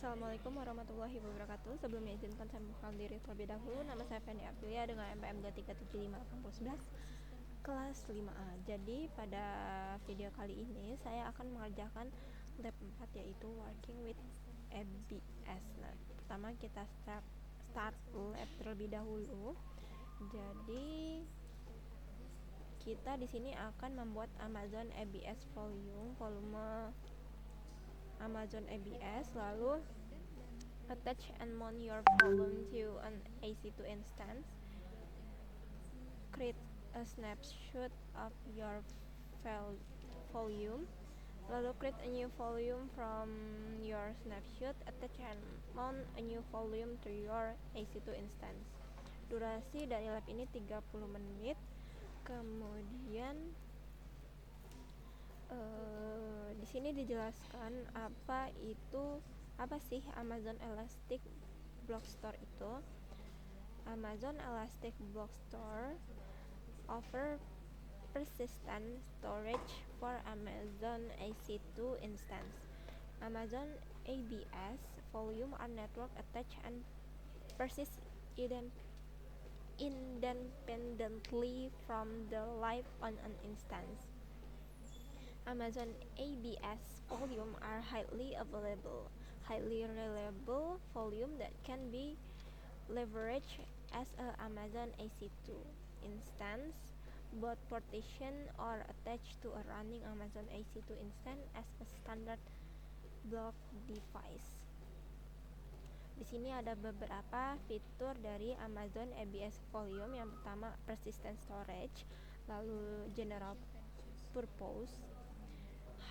Assalamualaikum warahmatullahi wabarakatuh. Sebelumnya izinkan saya memperkenalkan diri terlebih dahulu. Nama saya Fendi Aprilia dengan NPM 2375811 kelas 5A. Jadi pada video kali ini saya akan mengerjakan lab 4 yaitu working with ABS. Nah, pertama kita start lab terlebih dahulu. Jadi kita di sini akan membuat Amazon ABS volume Amazon ABS, lalu attach and mount your volume to an EC2 instance, create a snapshot of your volume, lalu create a new volume from your snapshot, attach and mount a new volume to your EC2 instance. Durasi dari lab ini 30 menit. Kemudian di sini dijelaskan apa sih Amazon Elastic Block Store itu. Amazon Elastic Block Store offer persistent storage for Amazon EC2 instance. Amazon ABS volume are network attached and persist independently from the live on an instance. Amazon ABS volume are highly reliable volume that can be leveraged as a Amazon EC2 instance, both partition or attached to a running Amazon EC2 instance as a standard block device. Di sini ada beberapa fitur dari Amazon ABS volume. Yang pertama persistent storage, lalu general purpose,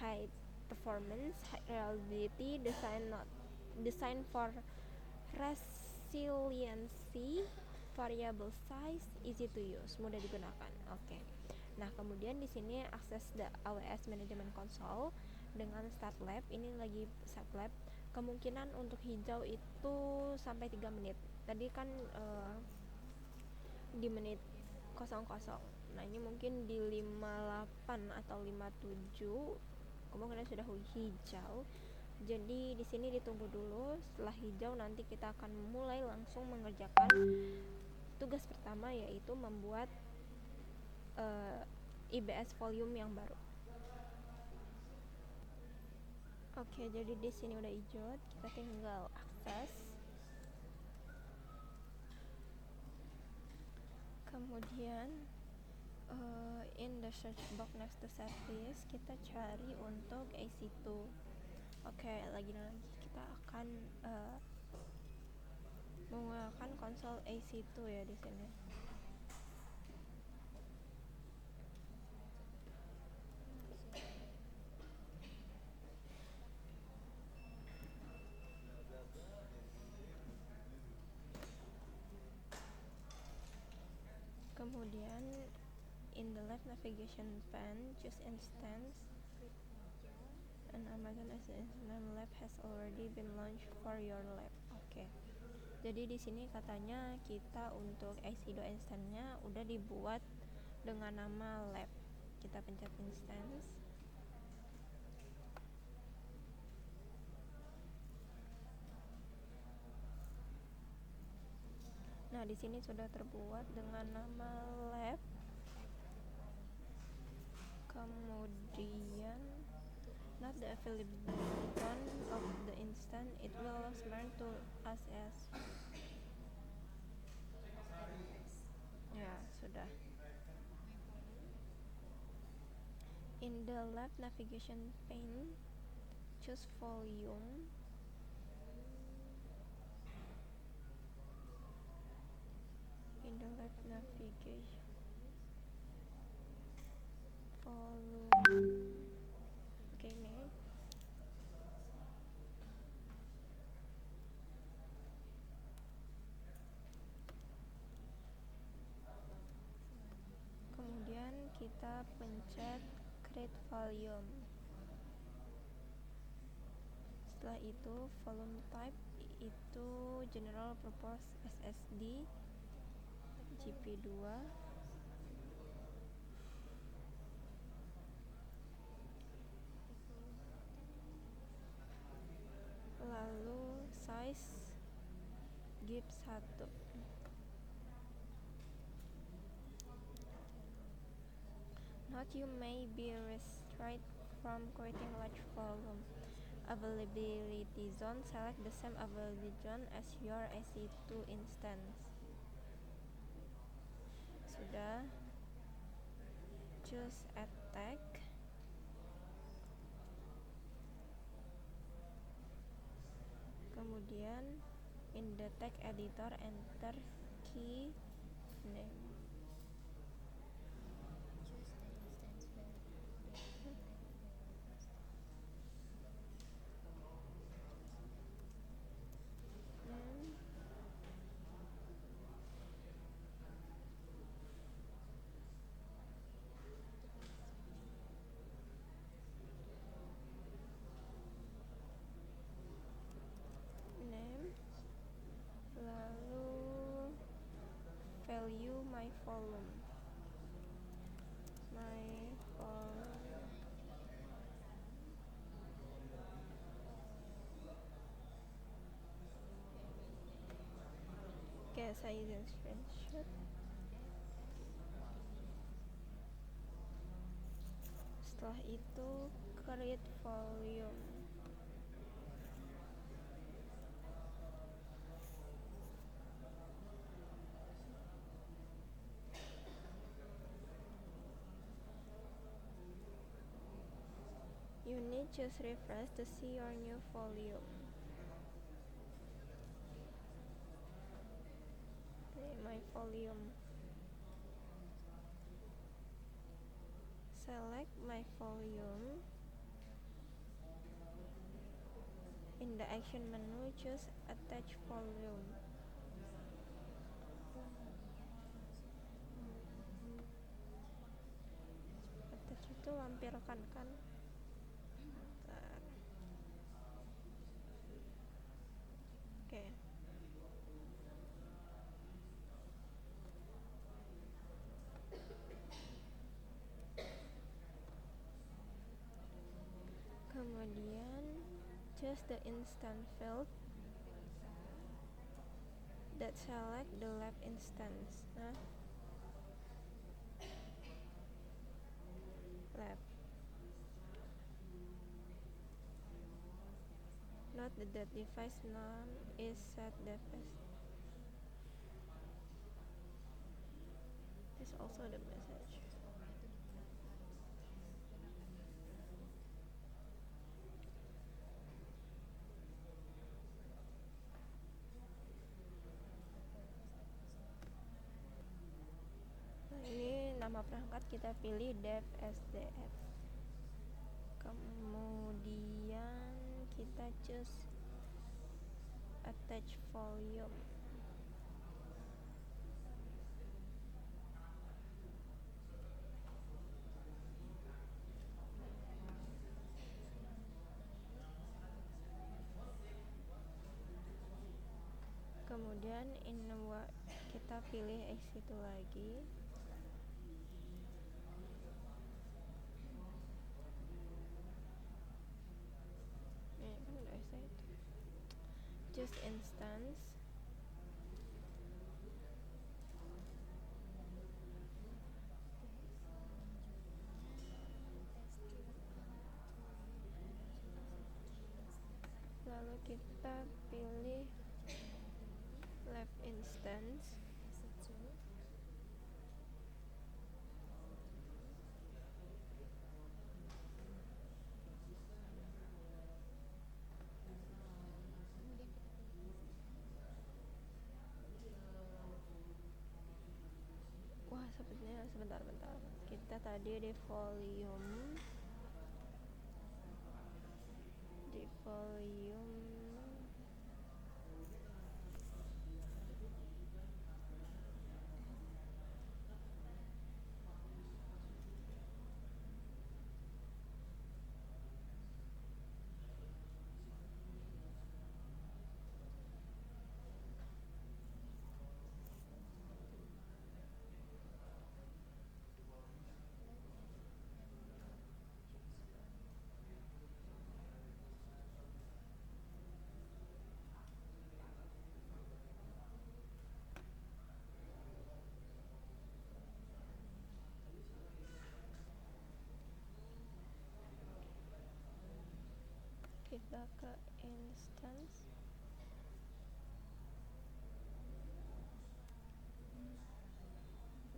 high performance, high reliability, design for resiliency, variable size, easy to use, mudah digunakan. Oke. Nah, kemudian di sini akses the AWS Management Console dengan start lab. Ini lagi start lab. Kemungkinan untuk hijau itu sampai 3 menit. Tadi kan di menit 00. Nah, ini mungkin di 58 atau 57 kemungkinan sudah hijau. Jadi di sini ditunggu dulu. Setelah hijau nanti kita akan mulai langsung mengerjakan tugas pertama, yaitu membuat IBS volume yang baru. Oke, jadi di sini udah hijau, kita tinggal akses. Kemudian in the search box next to service kita cari untuk EC2. Oke, lagi kita akan menggunakan konsol EC2 ya di sini. Kemudian in the left navigation pane, choose instance. An Amazon S9 lab has already been launched for your lab. Oke. Jadi di sini katanya kita untuk EC2 instance-nya udah dibuat dengan nama lab. Kita pencet instance. Nah, di sini sudah terbuat dengan nama lab. Kemudian not the availability of the instance, it will mark to us as. Ya, sudah. In the left navigation pane, choose volume. In the left navigation volume. Oke, ini. Kemudian kita pencet create volume. Setelah itu volume type itu general purpose SSD GP2. Lalu device gives 1. Note: you may be restricted from creating large volume availability zone. Select the same availability zone as your EC2 instance. Sudah. Choose add tag. Kemudian in the tag editor enter key name. Lalu value my volume. Oke, saya izin screenshot. Setelah itu create volume. You need just refresh to see your new volume. My volume. Select my volume. In the action menu, choose attach volume. Attach itu lampirkan kan? Oke. Kemudian choose the instance field that select the lab instance. Lab. Note that device name is set device. This is also the message. Ini nama perangkat kita pilih dev sdf. Kemudian kita choose attach volume. Kemudian kita pilih EC2 lagi. Choose instance. Lalu kita pilih lab instance. Wah, sebentar. Kita tadi di volume. Docker instance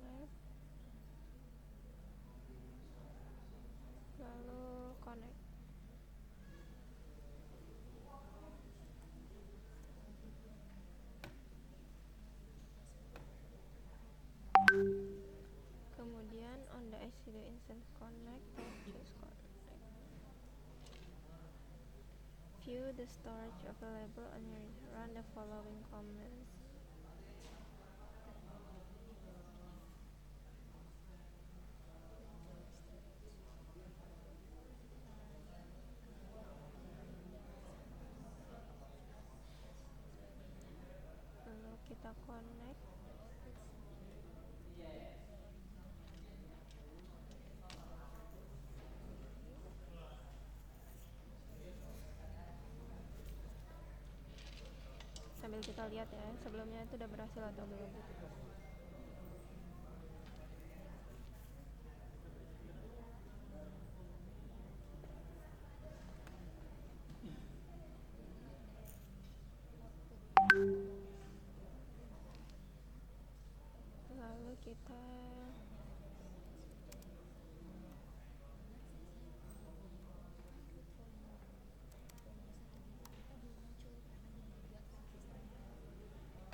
lab, lalu connect. Kemudian on the EC2 instance connect, choose connect. View the storage available on your run the following commands. Lalu kita connect. Sambil kita lihat ya, sebelumnya itu udah berhasil atau belum. Lalu kita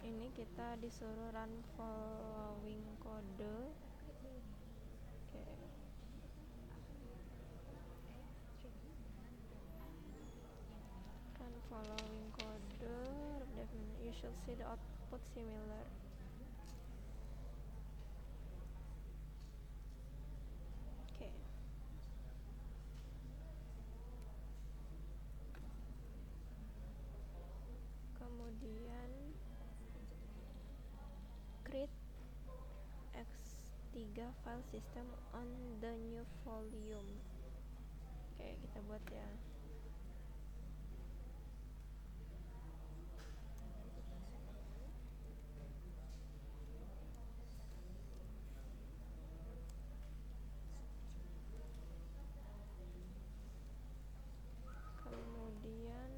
ini kita disuruh run following kode. Oke. Run following kode. You should see the output similar. Oke. Kemudian create X3 file system on the new volume. Oke, kita buat ya. Kemudian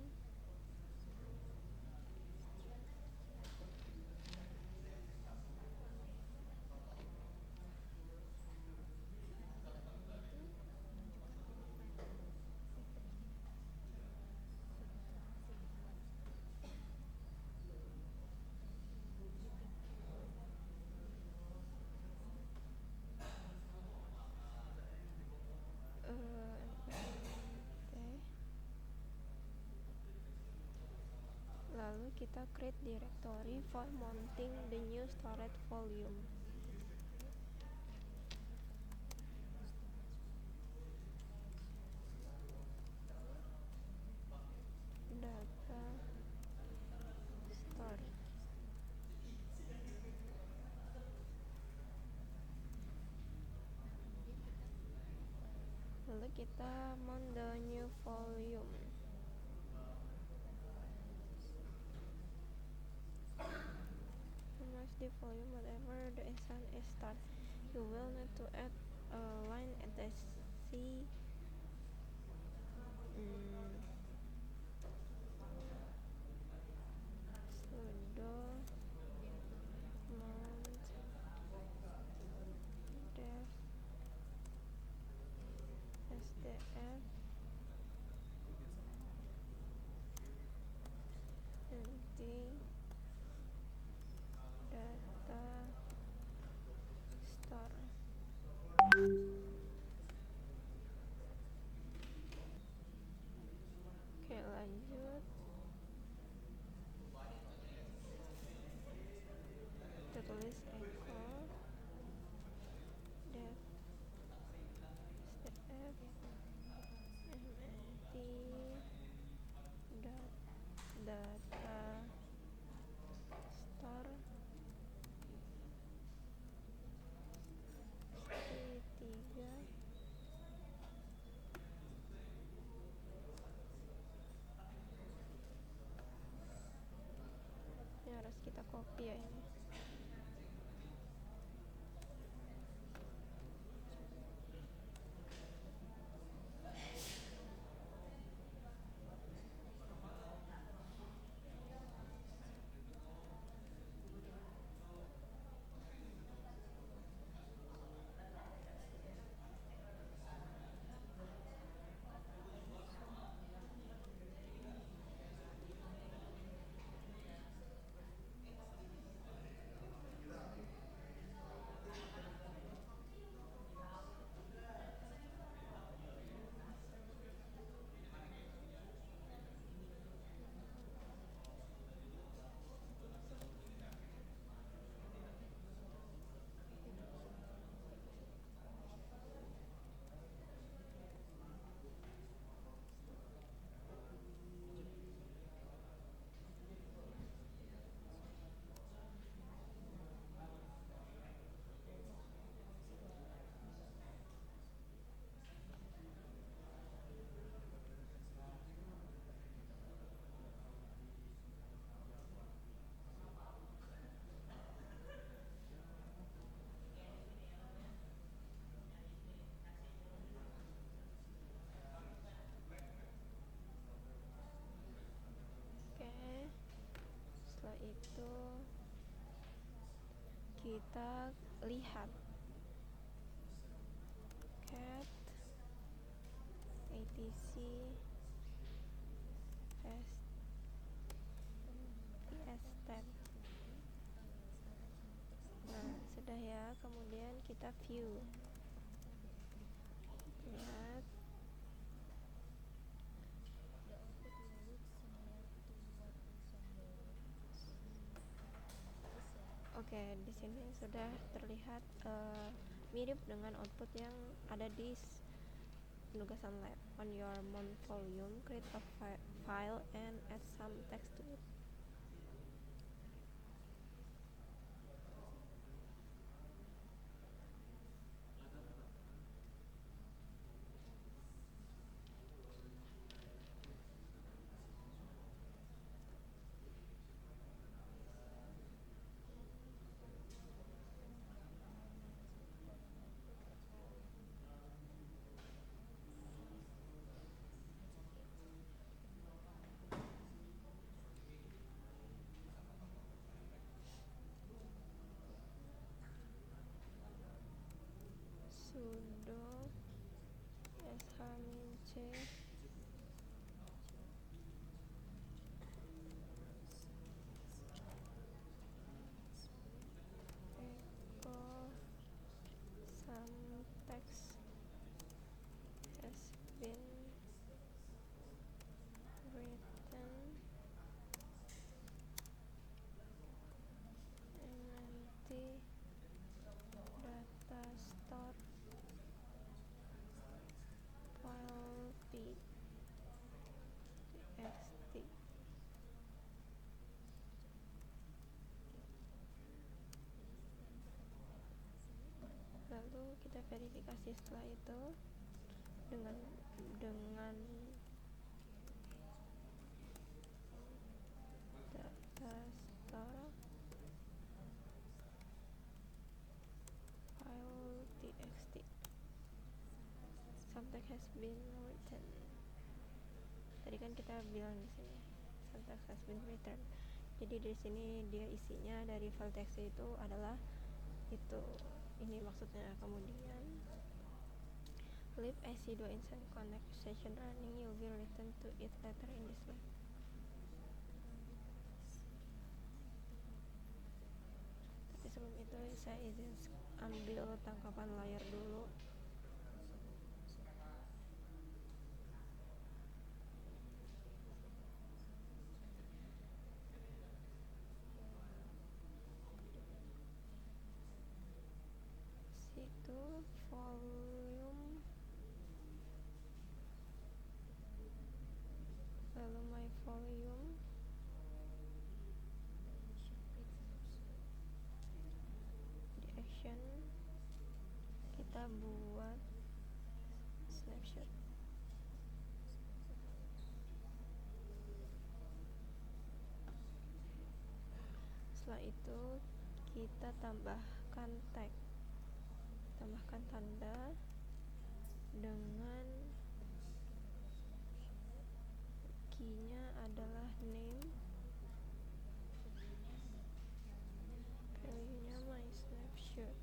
lalu kita create directory for mounting the new storage volume. Data store. Lalu kita mount the new volume. Manage the volume whenever the instance is start. You will need to add a line at the C. Sudo mount dev sdf nanti data store. Oke, lanjut. Kita tulis echo dev sdf mnt data store C3. Ini harus kita copy ya ini. itu kita lihat cat etc stat. Nah, sudah ya, kemudian kita view. Lihat. Oke, di sini sudah terlihat mirip dengan output yang ada di penugasan lab. On your mount volume, create a file and add some text to it. Sudo sh-c echo some text has been written mnt data store file txt. Lalu kita verifikasi setelah itu dengan data store file txt. Some text has been written. Tadi kan kita bilang di sini some text has been written. Jadi di sini dia isinya dari file txt itu adalah itu, ini maksudnya. Kemudian leave AC2 inside connect session running, you will return to it later in this lab. Tapi sebelum itu saya izin ambil tangkapan layar dulu. Situ volume, lalu my volume, di action kita buat snapshot. Setelah itu kita tambahkan tag, tambahkan tanda dengan key-nya adalah name, value-nya my snapshot.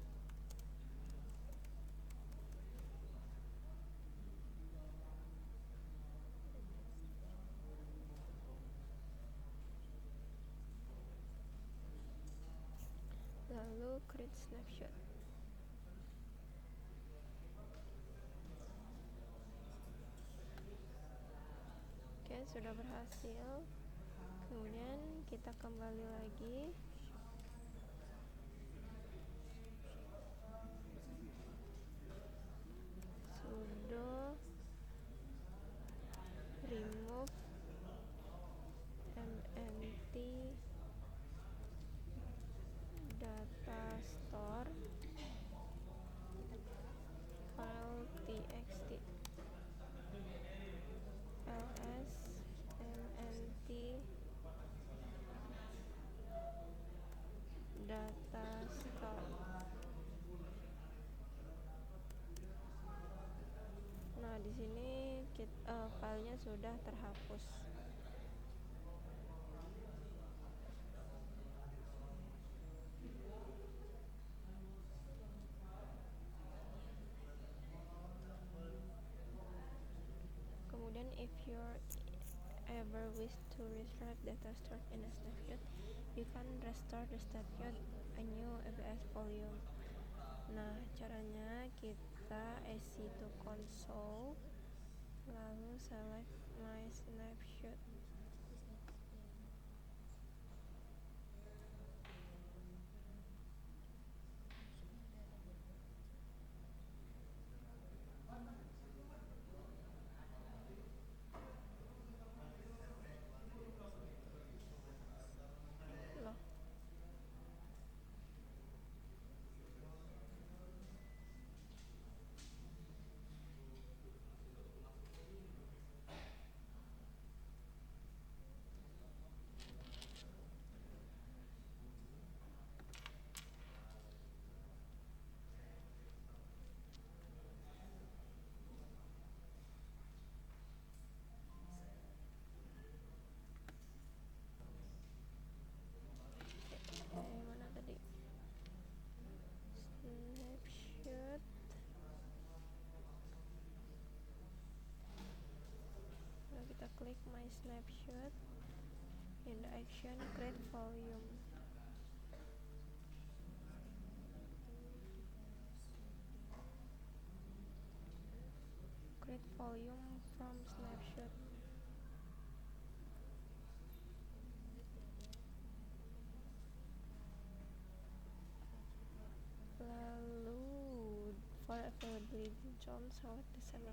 Lalu create snapshot. Oke, sudah berhasil. Kemudian kita kembali lagi. Sudo remove mnt data store file txt ls mnt you ever wish to restore data stored in a snapshot, you can restore the snapshot a new ABS volume. Nah, caranya kita isi to console, lalu select my snapshot. Loh, mana tadi? Snapshot. Lalu kita klik my snapshot. In the action, create volume. Create volume from snapshot. Lalu for availability zone, select the same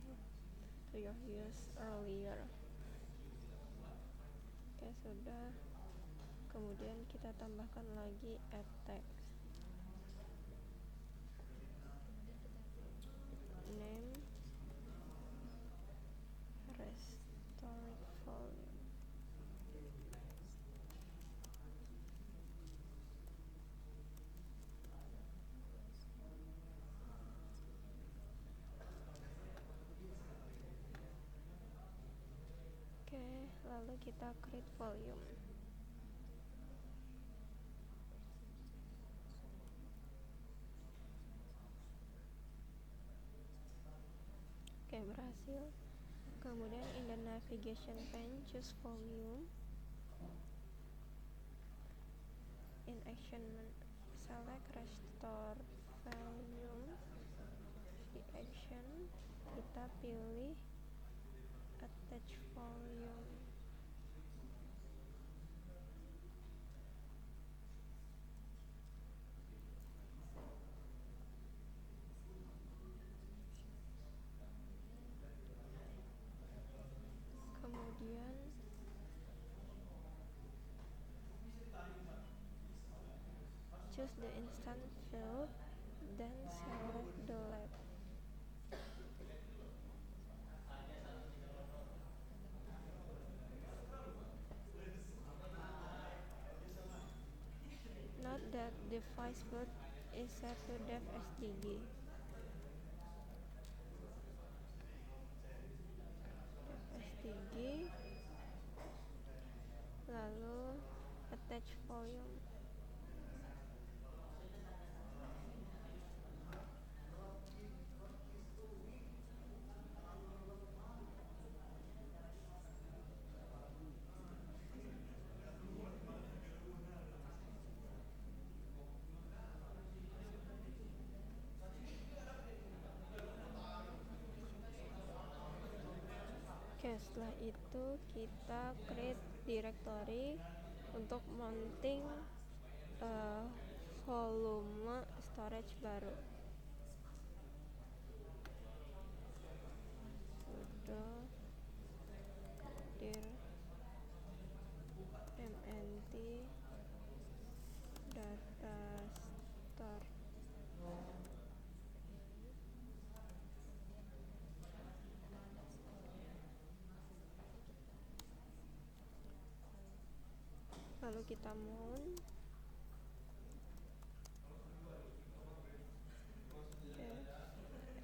to your use earlier. Oke, sudah. Kemudian kita tambahkan lagi add text. Name restored volume. Oke, lalu kita create volume. Oke, berhasil. Kemudian in the navigation pane, choose volume. In action, select restore volume. Di action, kita pilih attach volume. Kemudian choose the instance field, then select delete. Note that device boot is set to dev SDG. SDG, lalu attach volume. Oke, setelah itu kita create directory untuk mounting volume storage baru. Sudo dir mnt data store. Lalu kita mount.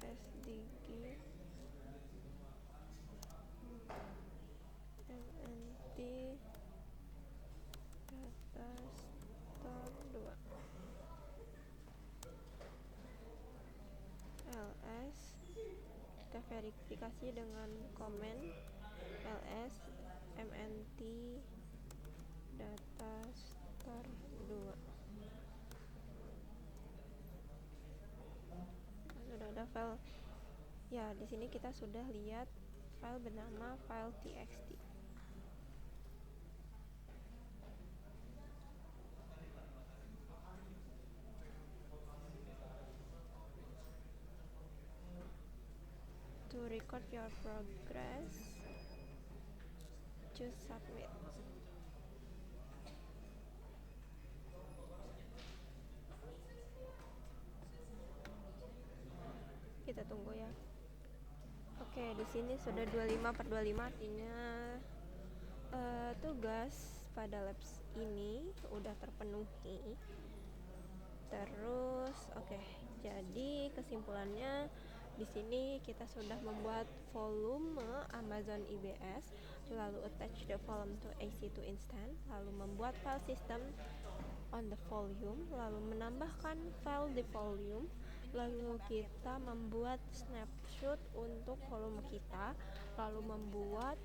SDG mnt data store 2 ls. Kita verifikasi dengan komen ls mnt data star 2. Sudah ada file ya. Di sini kita sudah lihat file bernama file txt. To record your progress, choose submit. Kita tunggu ya. Oke, di sini sudah 25/25, artinya tugas pada labs ini udah terpenuhi. Terus jadi kesimpulannya di sini kita sudah membuat volume Amazon EBS, lalu attach the volume to EC2 instance, lalu membuat file system on the volume, lalu menambahkan file di volume, lalu kita membuat snapshot untuk volume kita, lalu membuat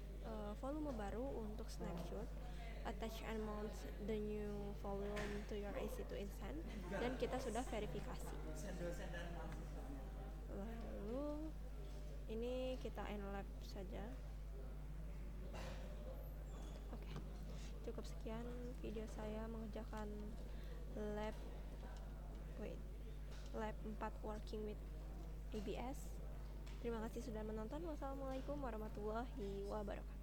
volume baru untuk snapshot, attach and mount the new volume to your EC2 instance, dan kita sudah verifikasi. Lalu ini kita end lab saja. Oke, cukup sekian video saya mengerjakan lab 4 working with EBS. Terima kasih sudah menonton. Wassalamualaikum warahmatullahi wabarakatuh.